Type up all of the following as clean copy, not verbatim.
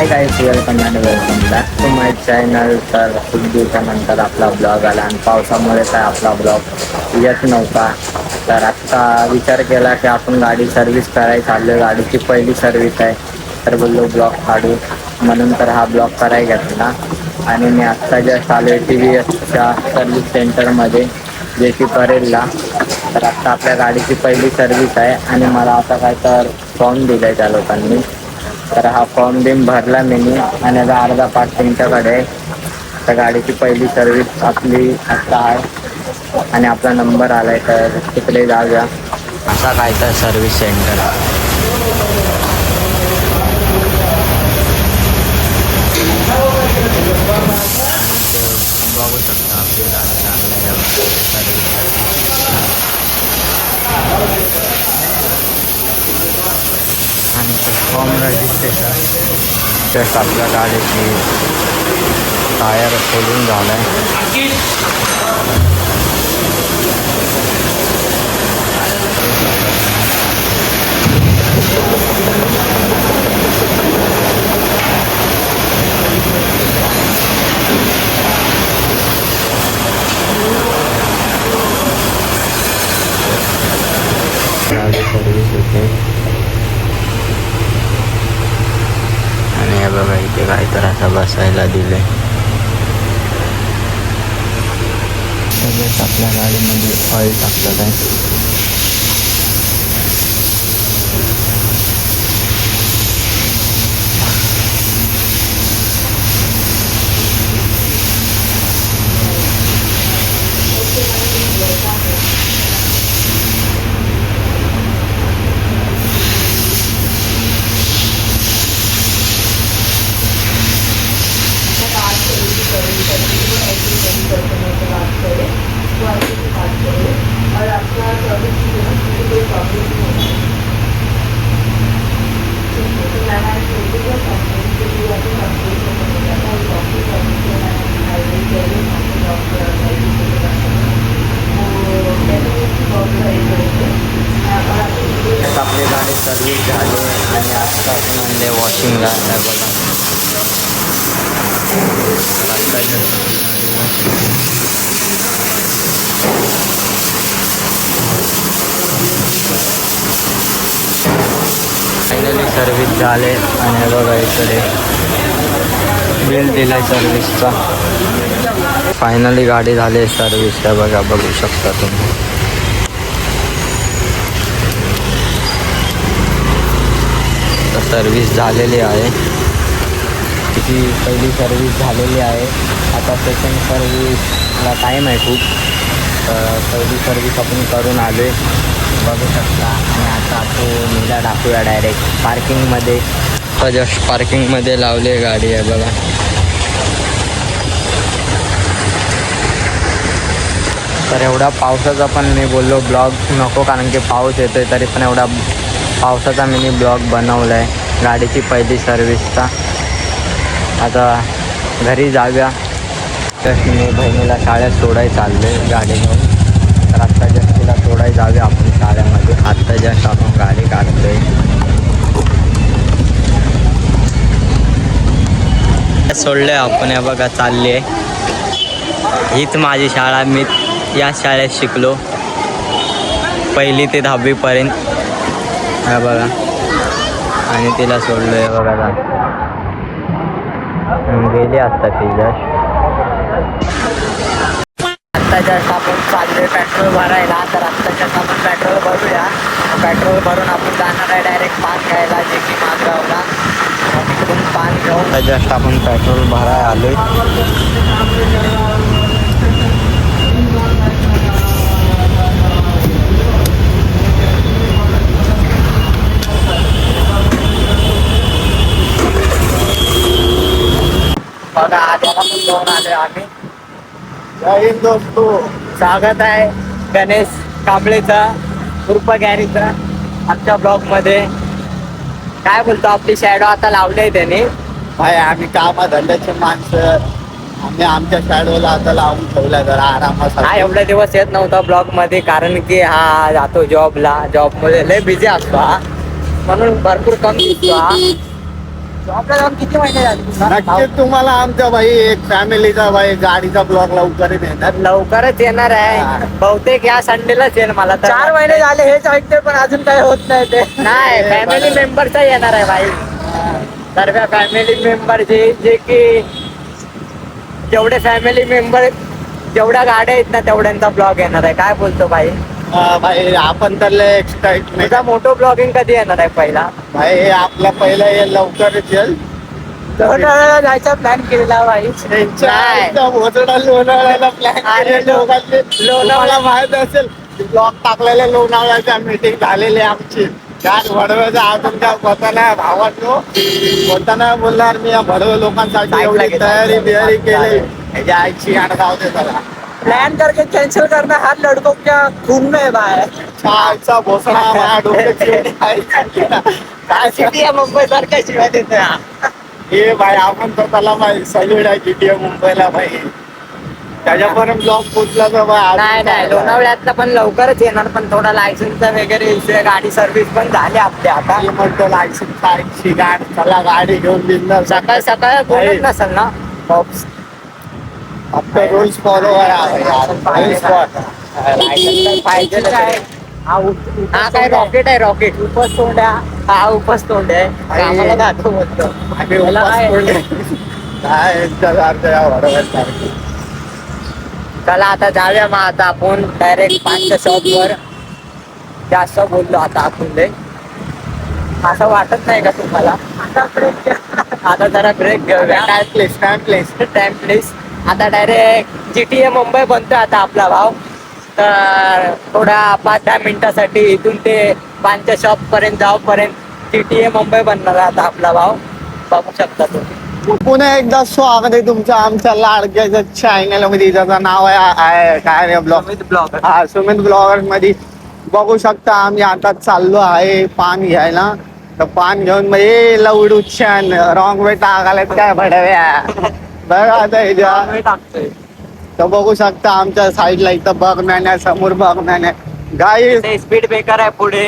High guys, welcome and welcome back to my channel. तर खूप दिवसानंतर आपला ब्लॉग आला आणि पावसामुळे काय आपला ब्लॉग येत नव्हता. तर आत्ता विचार केला की आपण गाडी सर्व्हिस करायला चाललो. गाडीची पहिली सर्व्हिस आहे, तर बोललो ब्लॉग काढू, म्हणून तर हा ब्लॉग करायला घेतला. आणि मी आत्ता जस्ट आलो TVSच्या सर्व्हिस सेंटरमध्ये, जे की करेलला. तर आत्ता आपल्या गाडीची पहिली सर्व्हिस आहे आणि मला आता काय तर फॉर्म दिला आहे त्या लोकांनी. तर हा फॉर्म बिम भरला मी आणि आता अर्धा पास तुमच्याकडे. तर गाडीची पहिली सर्व्हिस आपली आत्ता आहे आणि आपला नंबर आला आहे, तर तिकडे जाऊया. असा काय तर सर्व्हिस सेंटर बघू शकता आपली गाडी आणि फॉर्म रजिस्ट्रेशन जस्ट आपल्या गाडीची टायर खोलून झालं आहे. सर्विस होते आणि हे बघा इथे काय तर असं बसायला दिले. सगळेच आपल्या गाडीमध्ये ऑइल टाकतात आहे. आपली गाडी सर्व्हिस झाली आणि आत्ता आपण आणले वॉशिंगला. आहे बघा फायनली सर्व्हिस झाले आणि बघा इकडे बिल दिलं आहे सर्व्हिसचा. फायनली गाडी झाली सर्व्हिस. आहे बघा, बघू शकता तुम्ही. सर्व्हिस झालेली आहे, तिची पहिली सर्व्हिस झालेली आहे. आता सेकंड सर्व्हिसला टाईम आहे खूप. तर पहिली सर्व्हिस आपण करून आलो आहे, बघू शकता. आणि आता तो नीला टाकूया डायरेक्ट पार्किंगमध्ये. आता जस्ट पार्किंगमध्ये लावली आहे गाडी. आहे बघा, तर एवढा पावसाचा पण मी बोललो ब्लॉग नको, कारण की पाऊस येतो आहे. तरी पण एवढा पावसाचा मिनी ब्लॉग बनवला आहे गाडीची पहिली सर्व्हिसचा. आता घरी जाऊया. जस्ट मी बहिणीला शाळेत सोडायला चाललो आहे गाडी घेऊन. तर आत्ता जस्ट तिला सोडायला जाऊया आपण शाळेमध्ये. आत्ता जस्ट आपण गाडी काढतो आहे. सोडलं आहे आपण. हे बघा चालली आहे. हीच माझी शाळा. मी या शाळेत शिकलो 1ली ते 10वीपर्यंत. हा बघा, आणि तिला सोडलो आहे बघा. गेली आत्ता ती जस्ट. आत्ता जस्ट आपण चाललोय पेट्रोल भरायला. तर आत्ता जस्ट आपण पेट्रोल भरूया. पेट्रोल भरून आपण जाणार आहे डायरेक्ट पान घ्यायला, जे की मागगावला. तिकडून पान घेऊन जस्ट आपण पेट्रोल भरायला आलोय. बघा आधी पण जाऊन आलोय आम्ही. दोस्तो, स्वागत आहे गणेश कांबळेचा उर्फ गॅरीचा आमच्या ब्लॉगमध्ये. काय बोलतो, आपली शॅडो आता लावली त्याने. भाई आम्ही कामधंद्याचे माणसं, आम्ही आमच्या शॅडोला आता लावून ठेवला जरा आरामात. हा एवढे दिवस येत नव्हता ब्लॉगमध्ये, कारण की हा जातो जॉबला. जॉबमध्ये लय बिझी असतो हा, म्हणून भरपूर कमी दिसतो हा. जॉबला जाऊन किती महिने झाले नक्कीच तुम्हाला आमच्या भाई एक फॅमिलीचा भाई गाडीचा ब्लॉग लवकरच येणार. लवकरच येणार हा. आहे बहुतेक या संडेलाच येईल मला तर 4 महिने झाले हेच ऐकते पण अजून काही होत नाही ते. नाही फॅमिली मेंबरचा येणार आहे भाई. सर्व फॅमिली मेंबर जे की जेवढे फॅमिली मेंबर जेवढ्या गाड्या आहेत ना तेवढ्यांचा ब्लॉग येणार आहे. काय बोलतो भाई? भाई आपण तर लय एक्साइटमेंट. तुझा मोठो ब्लॉगिंग कधी येणार आहे पहिला? भाई आपला पहिला हे लवकरच येईल. लोणावळ्याला जायचा प्लॅन केलेला भाई. लोणावळ्याला प्लॅन अरे लोकांनी लोणावळा- तुम्हाला माहित असेल ब्लॉग टाकलेले लोणावळ्याच्या मीटिंग झालेली आमची. त्यात भडव्याचा अजून काय होता नाही भावांनो. होता नाही बोलणार मी या भडवे लोकांसाठी Side ला एवढी घे, तयारी side ला बियारी घे, केली. side याच्या आईची आड गाव दे त्याला. प्लान करके कैंसिल करना हर लड़कों क्या खून में है भाई. आईचा भोसडा माझ्या डोक्यात येऊन काय सिटी मुंबई सारख्या शिवाय देतोय हा. हे भाई आपण तर त्याला भाई सल्यूट आहे GTA मुंबईला भाई. त्याच्यापर्यंत ब्लॉग पोचला तर भाई अजून नाही नाही चांगला. लोणावळ्यातला पण लवकरच येणार पण थोडा लायसन्सचा वगैरे इश्यू आहे. गाडी सर्व्हिस पण झाली आपली आता. मी म्हणतो लायसन्स गाडी चला गाडी घेऊन बिंदास सकाळ सकाळ कोणच नसेल ना ऑप्स. आपले रूल्स फॉलो पाहिजे काय हा हा काय रॉकेट आहे रॉकेट उपस तोंड आहे. हा उपस तोंड आहे आम्हाला दाखव म्हणतो. याला काय? चला आता जाऊया मग आता आपण डायरेक्ट 5च्या शॉप वर. जास्त बोललो आता आपण लय. असं वाटत नाही का तुम्हाला? आता जरा ब्रेक घेऊया. टाइम प्लेस आता डायरेक्ट GTA मुंबई बनतोय आता आपला भाव. तर थोड्या 5-10 मिनिटासाठी इथून ते 5च्या शॉप पर्यंत जाऊपर्यंत GTA मुंबई बनणार आहे आता आपला भाव. बघू शकता तुम्ही. पुन्हा एकदा स्वागत आहे तुमचं आमच्या लाडक्याच्या चॅनल मध्ये. ज्याचं नाव आहे काय रे ब्लॉग ब्लॉग हा सुमित ब्लॉगर मध्ये. बघू शकता आम्ही आता चाललो आहे पान घ्यायला. तर पान घेऊन मग ये लवडू छान रॉंग वे टाकायला काय भडव्या बघा आता ह्याच्या. टाकतोय तर बघू शकता आमच्या साईडला इथं बघण्यान आहे समोर बघण्यान आहे गाई. स्पीड ब्रेकर आहे पुढे.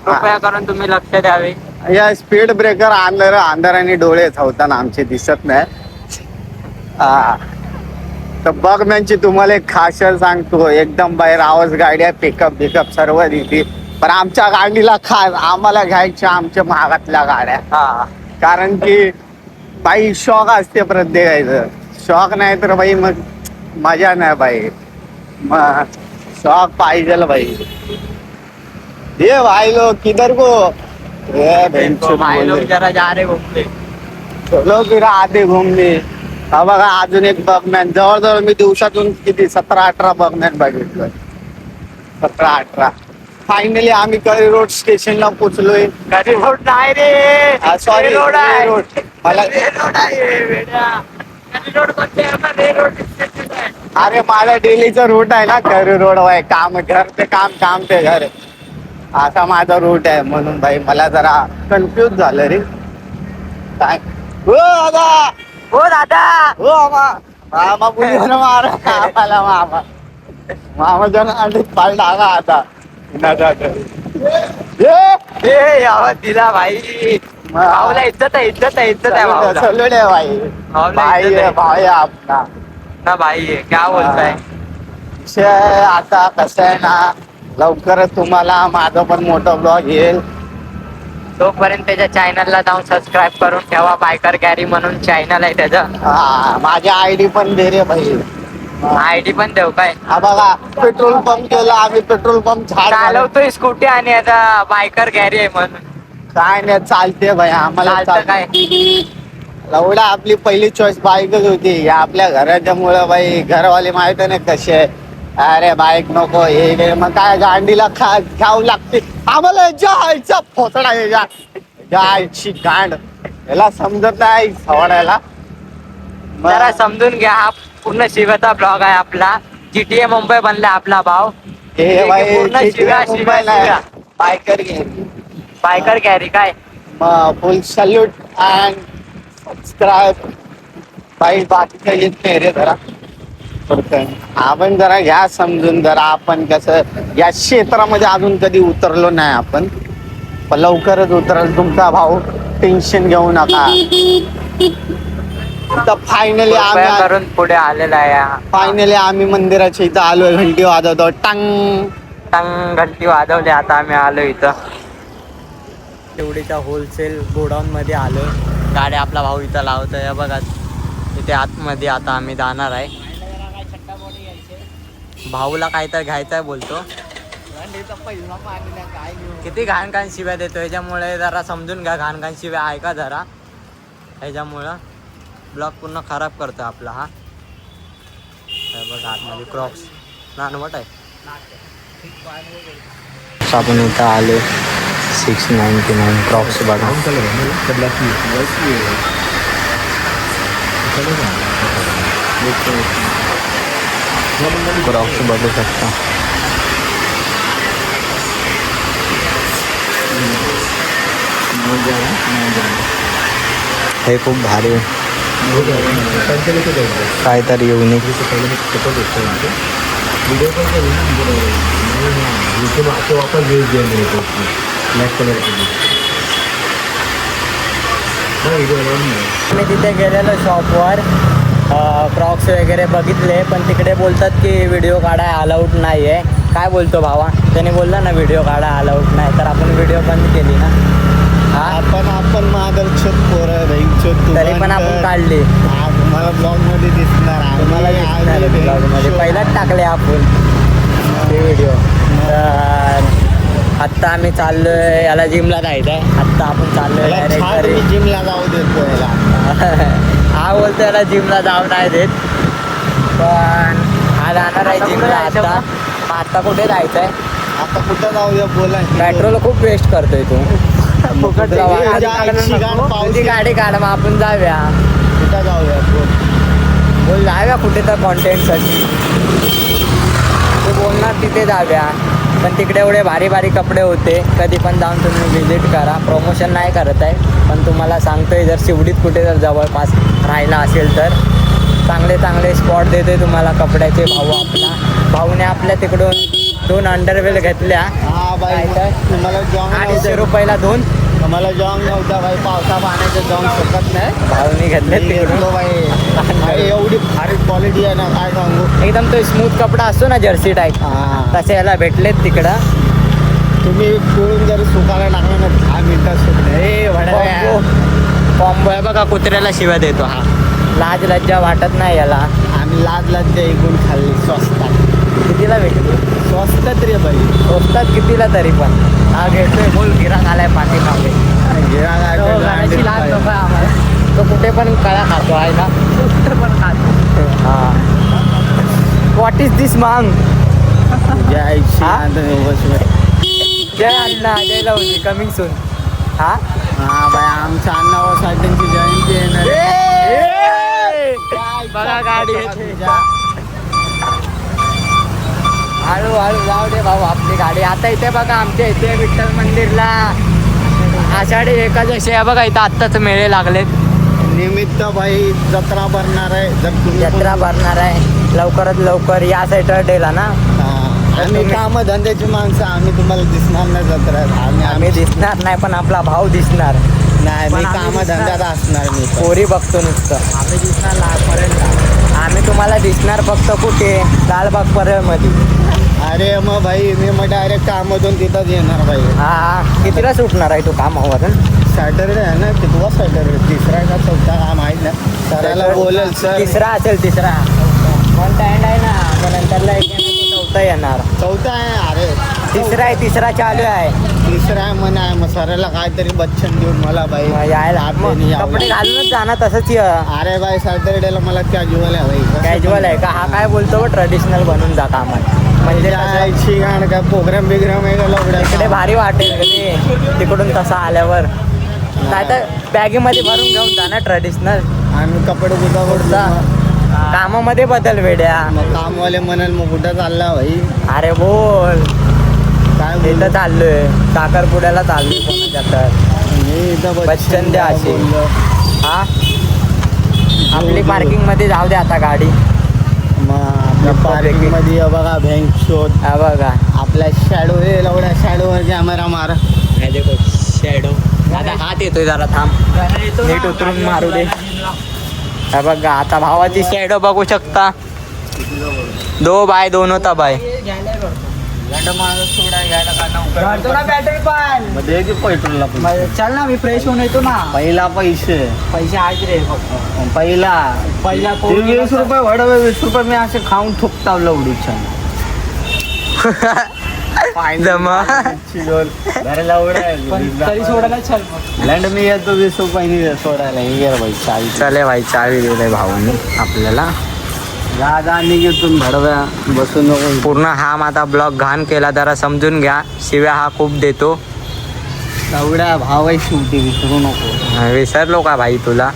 कृपया करून तुम्ही लक्ष द्यावे. या स्पीड ब्रेकर अंधाराने डोळे धावताना आमचे दिसत नाही. हा तर बघण्याची तुम्हाला एक खासियत सांगतो. एकदम बाहेर आवाज गाड्या पिकअप बिकअप सर्व दिली. पण आमच्या गाडीला खास आम्हाला घ्यायच्या आमच्या महागातल्या गाड्या. हा कारण की बाई शॉक असते प्रत्येकाचं. शॉक नाही तर बाई मग मजा नाही बाई. मग शॉक पाहिजे बाई. ये भाई लोग किधर को भाई लोग जरा जा रहे घूमने. लोक आधे घुमले. हा बघा अजून एक बघमॅन. जवळजवळ मी दिवसातून किती 17-18 बघमॅन बघितलं. 17-18. फायनली आम्ही करी रोड स्टेशनला पोचलोय. कधी रोड नाही रे. सॉरी रोड आहे. रोड मला रोड आहे वेड्या. कधी रोड कोणते आहे? रे रोड आहे. अरे माझा डेलीचा रूट आहे ना करी रोड आहे. काम घर ते काम काम ते घर असा माझा रूट आहे. म्हणून भाई मला जरा कन्फ्युज झालं रे. काय हो दादा हो दादा. हो मामा मुलीवर मार आम्हाला मामा जण अंडीत पाल टाका आता. ए आवाज दिला भाई. भाऊला इज्जत आहे इज्जत आहे इज्जत आहे भाऊला. सलूड आहे भाई. भाऊला भाई इज्जत आहे आहे. भाई आहे आपला. ना भाई आहे क्या बोलताय? विषय आता कसं आहे ना लवकरच तुम्हाला माझं पण मोठं ब्लॉग येईल. तोपर्यंत त्याच्या चॅनलला जाऊन सबस्क्राईब करून ठेवा. बायकर गॅरी म्हणून चॅनल आहे त्याचं. हा माझी आयडी पण दे रे भाई. आयडी पण देऊ काय? हा बघा पेट्रोल पंप केला आम्ही. पेट्रोल पंप झाड चालवतोय स्कूटी आणि आता बायकर गॅरी आहे म्हणून. काय नाही चालते भाई आम्हाला चालतं काय? एवढा आपली पहिली चॉईस बाईकच होती. या आपल्या घराच्या मुळे बाई घरवाले माहित नाही कसे. अरे बाईक नको हे मग काय गांडीला घ्यावं लागते आम्हाला. जायचा फोतडा जायची गांड याला समजत नाही सवडायला. जरा समजून घ्या. हा पूर्ण शिव्याचा ब्लॉग आहे आपला. GTA मुंबई बनला आपला भाव. हे बाई पूर्ण शिव्या शिव्या शिव्या. बायकर घे बायकर गॅरी काय? Full salute and subscribe. बाई बाकीचं येत नाही रे जरा. आपण जरा घ्या समजून. जरा आपण कसं या क्षेत्रामध्ये अजून कधी उतरलो नाही आपण. पण लवकरच उतरेल तुमचा भाऊ, टेन्शन घेऊ नका. तर फायनली कृपया करून पुढे आलेला आहे. फायनली आम्ही मंदिराच्या इथं आलोय. घंटी वाजवतो टांग टंग घंटी वाजवली. आता आम्ही आलो इथं तेवढीच्या होलसेल गोडाऊन मध्ये आलोय. गाडी आपला भाऊ इथं लावतोय बघा. इथे आतमध्ये आता आम्ही जाणार आहे. भाऊला काय तर घ्यायचं आहे बोलतो. किती घाण घाण शिव्या देतो. ह्याच्यामुळे जरा समजून घ्या. घाण घाण शिव्या ऐका जरा. ह्याच्यामुळं ब्लॉग पूर्ण खराब करतो आपला हा. बघा आतमध्ये क्रॉक्स नानवट आहे. आपण इथं आले 699 क्रॉक्स बघा. क्रॉक्स बघू शकता. हे खूप भारी आहे. काहीतरी युनिक. मी तिथे गेलेलो शॉपवर क्रॉक्स वगैरे बघितले, पण तिकडे बोलतात की व्हिडिओ काढाय अलाउड नाही आहे. काय बोलतो भावा? त्याने बोलला ना व्हिडिओ काढाय अलाउड नाही, तर आपण व्हिडिओ बंद केली ना. आपण मागलचोत पोरं भाई, तरी पण आपण काढली. तुम्हाला ब्लॉग मध्ये दिसणार. तुम्हाला ब्लॉग मध्ये पहिलाच टाकले आपण ते व्हिडिओ. तर आत्ता आम्ही चाललोय याला जिमला जायचं आहे. आत्ता आपण चाललोय डायरेक्ट घरी. जिमला जाऊ देतो याला. हा बोलतो याला जिमला जाऊ नाही देत, पण हा जाणार आहे जिमला आता. आता कुठे जायचं आहे? आता कुठं जाऊया बोला. पेट्रोल खूप वेस्ट करतोय तू. पावसाची गाडी काढ मग आपण जाऊया. कुठं जाऊया बोल जाऊया कुठे तर कॉन्टेंटसाठी. तू बोलणार तिथे जाऊया, पण तिकडे एवढे भारी भारी कपडे होते. कधी पण जाऊन तुम्ही व्हिजिट करा. प्रमोशन नाही करत आहे, पण तुम्हाला सांगतोय जर शिवडीत कुठे जर जवळपास राहिला असेल तर चांगले चांगले स्पॉट देतोय तुम्हाला कपड्याचे भाऊ आपला. भाऊने आपल्या तिकडून 2 अंडरवेल घेतल्या. हा बाई, तुम्हाला जॉंग 250 रुपयाला 2. मला जॉंग नव्हता बाई, पावसा पाण्याचं जॉंग शकत नाही. भाऊने घेतले तिकडून बाई. एवढी भारी क्वालिटी आहे ना, काय सांगू. एकदम तो स्मूथ कपडा असतो ना जर्सी टाईप, तसे याला भेटलेत तिकडं. तुम्ही पिळून जर सुकायला टाकला ना 10 मिनिटात सुकले. कॉम्बो आहे बघा. कुत्र्याला शिव्या देतो हा. लाज लज्जा वाटत नाही याला. आम्ही लाज लज्जा ऐकून खाल्ली स्वस्तात. कितीला भेटली? स्वस्तात रे बाई. स्वस्तात कितीला तरी पण. हा घेतोय बोल. गिराक आलाय पाठीमागे. तो कुठे पण कळा खातो आहे ना. कुठे पण खातो. हा. व्हॉट इज दिस मांग? जय जय अण्णा, जय लवली कमिंग सून. हा बाई, आमच्या अण्णाभाऊसाठींची जयंती येणार. बघा गाडी येते. हळू हळू जाऊ दे भाऊ आपली गाडी. आता इथे बघा आमच्या इथे विठ्ठल मंदिरला आषाढी एकादशी आहे बघा. इथं आत्ताच मेळे लागलेत. निमित्त बाई जत्रा भरणार आहे. जर तुम्ही जत्रा भरणार आहे लवकरात लवकर या सॅटर्डेला ना. आम्ही काम धंद्याची माणसं, आम्ही तुम्हाला दिसणार नाही जत्रेत. आम्ही दिसणार नाही, पण आपला भाऊ दिसणार. नाही, मी काम धंद्यात असणार. मी पोरी बघतो नुसतं. आम्ही दिसणार लालपर्यंत. आम्ही तुम्हाला दिसणार फक्त कुठे? लालबाग परळमध्ये. अरे मग भाई, मी मग डायरेक्ट कामातून तिथंच येणार भाई. हा. कितीला सुटणार आहे तू कामावरून? सॅटरडे आहे ना. कितवा सॅटरडे? तिसरा का चौथा काय माहीत नाही. सराला बोलेल सर. तिसरा असेल. तिसरा कोणता एंड आहे ना, मग नंतरला एक चौथा येणार. चौथा आहे. अरे तिसरा आहे. तिसरा चालू आहे. तिसरा आहे म्हणा. मग सराला काहीतरी बच्चन देऊन मला बाई यायला कपडे घालूनच जाणार तसंच. अरे बाई, सॅटरडेला मला कॅज्युअल आहे भाई. कॅज्युअल आहे का? हा काय बोलतो ट्रेडिशनल बनून जा कामात. म्हणजे जायची गाण काय प्रोग्राम बिग्राम आहे का लवड्या? इकडे भारी वाटेल ते तिकडून तसं आल्यावर. काय तर बॅगेमध्ये भरून घेऊन जा ना ट्रेडिशनल. आम्ही कपडे कुठं कुठचा कामामध्ये बदल वेड्या. मग कामवाले म्हणाल मग कुठं चालला भाई? अरे बोल. काय इथं चाललोय साखरपुड्याला चाललोय कोणाच्या तर. बच्चन द्या अशी. हा आपली पार्किंग मध्ये जाऊ दे आता गाडी. मग पार्किंग मध्ये बघा बँक शोध. हा बघा आपल्या शॅडो हे लवड्या शॅडोवर कॅमेरा मार. हे देखो शॅडो. आता हात येतोय जरा थांब, नीट उतरून मारू दे. हे बघा आता भावाची शॅडो बघू शकता. 2x2 होता बाय. पेट्रोलला चल ना, मी फ्रेश होऊन येतो ना. पहिला पैसे आज रे फक्त. पहिला पहिला 20 रुपये वडवे 20 रुपये मी असे खाऊन थुकता लवडीच्या जमा. तरी सोडायला चल मग. लंड मी येतो 20 रुपये सोडायला. हे घे रे भाई चावी. चले भाई चावी दिले भाऊनी आपल्याला. जा निघेतून भडव्या बसू नको. पूर्ण हा माझा ब्लॉग घाण केला जरा समजून घ्या. शिव्या हा खूप देतो. एवढ्या भाव आहे शेवटी विसरू नको. विसरलो का भाई तुला?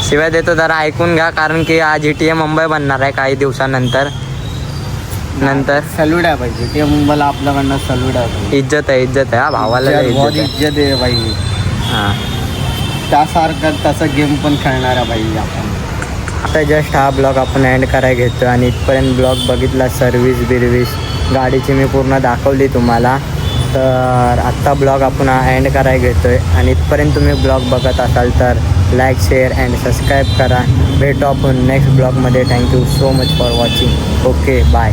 शिव्या देतो जरा ऐकून घ्या, कारण की आज GTA मुंबई बनणार आहे काही दिवसानंतर. नंतर सल्यूट आहे पाहिजे ते मुंबईला आपल्याकडनं सल्यूट आहे पाहिजे. इज्जत आहे हा भावाला लय बहुत इज्जत आहे. इज्जत आहे भाई. हा त्यासारखं तसं गेम पण खेळणार आहे भाई आपण. आता जस्ट हा ब्लॉग आपण एंड करायला घेतो. आणि इथपर्यंत ब्लॉग बघितला, सर्व्हिस गाडीची मी पूर्ण दाखवली तुम्हाला. तर आत्ता ब्लॉग आपण एंड करायला घेतो आहे. आणि इथपर्यंत तुम्ही ब्लॉग बघत असाल तर लाईक, शेअर अँड सबस्क्राईब करा. भेटू आपण नेक्स्ट ब्लॉगमध्ये. Thank you so much for watching. Okay bye.